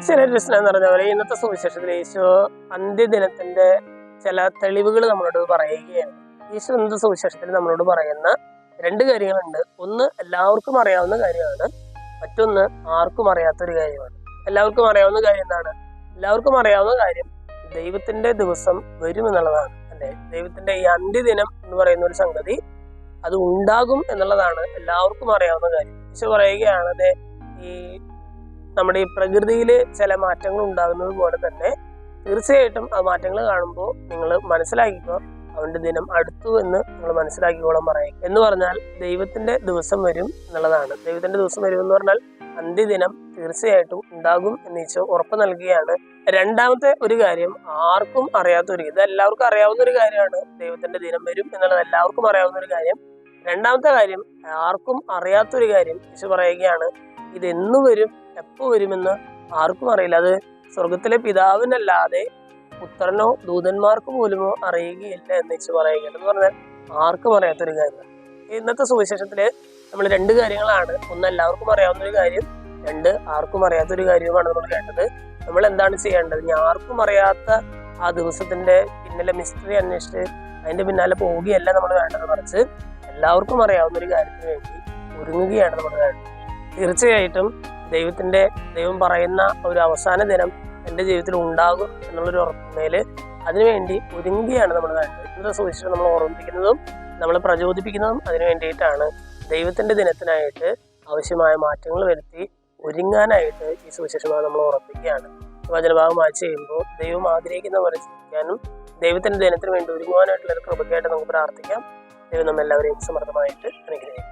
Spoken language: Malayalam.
ചില പ്രശ്നം എന്ന് പറഞ്ഞ പോലെ ഇന്നത്തെ സുവിശേഷത്തിൽ ഈശോ അന്ത്യദിനത്തിന്റെ ചില തെളിവുകൾ നമ്മളോട് പറയുകയാണ്. ഈശോ ഇന്നത്തെ സുവിശേഷത്തിൽ നമ്മളോട് പറയുന്ന രണ്ട് കാര്യങ്ങളുണ്ട്. ഒന്ന് എല്ലാവർക്കും അറിയാവുന്ന കാര്യമാണ്, മറ്റൊന്ന് ആർക്കും അറിയാത്തൊരു കാര്യമാണ്. എല്ലാവർക്കും അറിയാവുന്ന കാര്യം എന്താണ്? എല്ലാവർക്കും അറിയാവുന്ന കാര്യം ദൈവത്തിന്റെ ദിവസം വരും എന്നുള്ളതാണ്. അല്ലെ, ദൈവത്തിന്റെ ഈ അന്ത്യദിനം എന്ന് പറയുന്ന ഒരു സംഗതി അത് ഉണ്ടാകും എന്നുള്ളതാണ് എല്ലാവർക്കും അറിയാവുന്ന കാര്യം. ഈശോ പറയുകയാണ്, ഈ നമ്മുടെ ഈ പ്രകൃതിയിൽ ചില മാറ്റങ്ങൾ ഉണ്ടാകുന്നത് പോലെ തന്നെ തീർച്ചയായിട്ടും ആ മാറ്റങ്ങൾ കാണുമ്പോൾ നിങ്ങൾ മനസ്സിലാക്കിക്കോ, അവന്റെ ദിനം അടുത്തു എന്ന് നിങ്ങൾ മനസ്സിലാക്കിക്കോളാൻ പറയും. എന്ന് പറഞ്ഞാൽ ദൈവത്തിന്റെ ദിവസം വരും എന്നുള്ളതാണ്. ദൈവത്തിന്റെ ദിവസം വരും എന്ന് പറഞ്ഞാൽ അന്ത്യദിനം തീർച്ചയായിട്ടും ഉണ്ടാകും എന്ന് ഈശോ ഉറപ്പ് നൽകുകയാണ്. രണ്ടാമത്തെ ഒരു കാര്യം ആർക്കും അറിയാത്തൊരു, ഇത് എല്ലാവർക്കും അറിയാവുന്ന ഒരു കാര്യമാണ്, ദൈവത്തിന്റെ ദിനം വരും എന്നുള്ളത് എല്ലാവർക്കും അറിയാവുന്ന ഒരു കാര്യം. രണ്ടാമത്തെ കാര്യം ആർക്കും അറിയാത്തൊരു കാര്യം ഈശോ പറയുകയാണ്, ഇതെന്നു വരും, എപ്പോ വരുമെന്ന് ആർക്കും അറിയില്ല. അത് സ്വർഗത്തിലെ പിതാവിനല്ലാതെ പുത്രനോ ദൂതന്മാർക്ക് പോലുമോ അറിയുകയില്ല എന്ന് ഈശോ പറയുകയാണ്. എന്ന് പറഞ്ഞാൽ ആർക്കും അറിയാത്തൊരു കാര്യം. ഇന്നത്തെ സുവിശേഷത്തില് നമ്മൾ രണ്ട് കാര്യങ്ങളാണ്, ഒന്ന് എല്ലാവർക്കും അറിയാവുന്ന ഒരു കാര്യം, രണ്ട് ആർക്കും അറിയാത്തൊരു കാര്യവുമാണ് നമ്മൾ കേട്ടത്. നമ്മൾ എന്താണ് ചെയ്യേണ്ടത്? ഇനി ആർക്കും അറിയാത്ത ആ ദിവസത്തിന്റെ പിന്നിലെ മിസ്റ്ററി അന്വേഷിച്ച് അതിന്റെ പിന്നാലെ പോവുകയല്ല നമ്മൾ വേണ്ടത്, മറിച്ച് എല്ലാവർക്കും അറിയാവുന്ന ഒരു കാര്യത്തിന് വേണ്ടി ഒരുങ്ങുകയാണ് നമ്മൾ വേണ്ടത്. തീർച്ചയായിട്ടും ദൈവം പറയുന്ന ഒരു അവസാന ദിനം എൻ്റെ ജീവിതത്തിൽ ഉണ്ടാകും എന്നുള്ളൊരു ഉറപ്പിന്മേൽ അതിനുവേണ്ടി ഒരുങ്ങുകയാണ് നമ്മൾ വേണ്ടത്. ഇന്നത്തെ സുവിശേഷം നമ്മൾ ഓർമ്മിപ്പിക്കുന്നതും നമ്മൾ പ്രചോദിപ്പിക്കുന്നതും അതിനു വേണ്ടിയിട്ടാണ്. ദൈവത്തിന്റെ ദിനത്തിനായിട്ട് ആവശ്യമായ മാറ്റങ്ങൾ വരുത്തി ഒരുങ്ങാനായിട്ട് ഈ സുവിശേഷം നമ്മൾ ഉറപ്പിക്കുകയാണ്. വചനഭാഗം വായിച്ച് ചെയ്യുമ്പോൾ ദൈവം ആഗ്രഹിക്കുന്ന പോലെ ജീവിക്കാനും ദൈവത്തിന്റെ ദിനത്തിന് വേണ്ടി ഒരുങ്ങുവാനായിട്ടുള്ള ഒരു കൃപയ്ക്കായിട്ട് നമുക്ക് പ്രാർത്ഥിക്കാം. ദൈവം നമ്മെല്ലാവരെയും സമൃദ്ധമായിട്ട് അനുഗ്രഹിക്കും.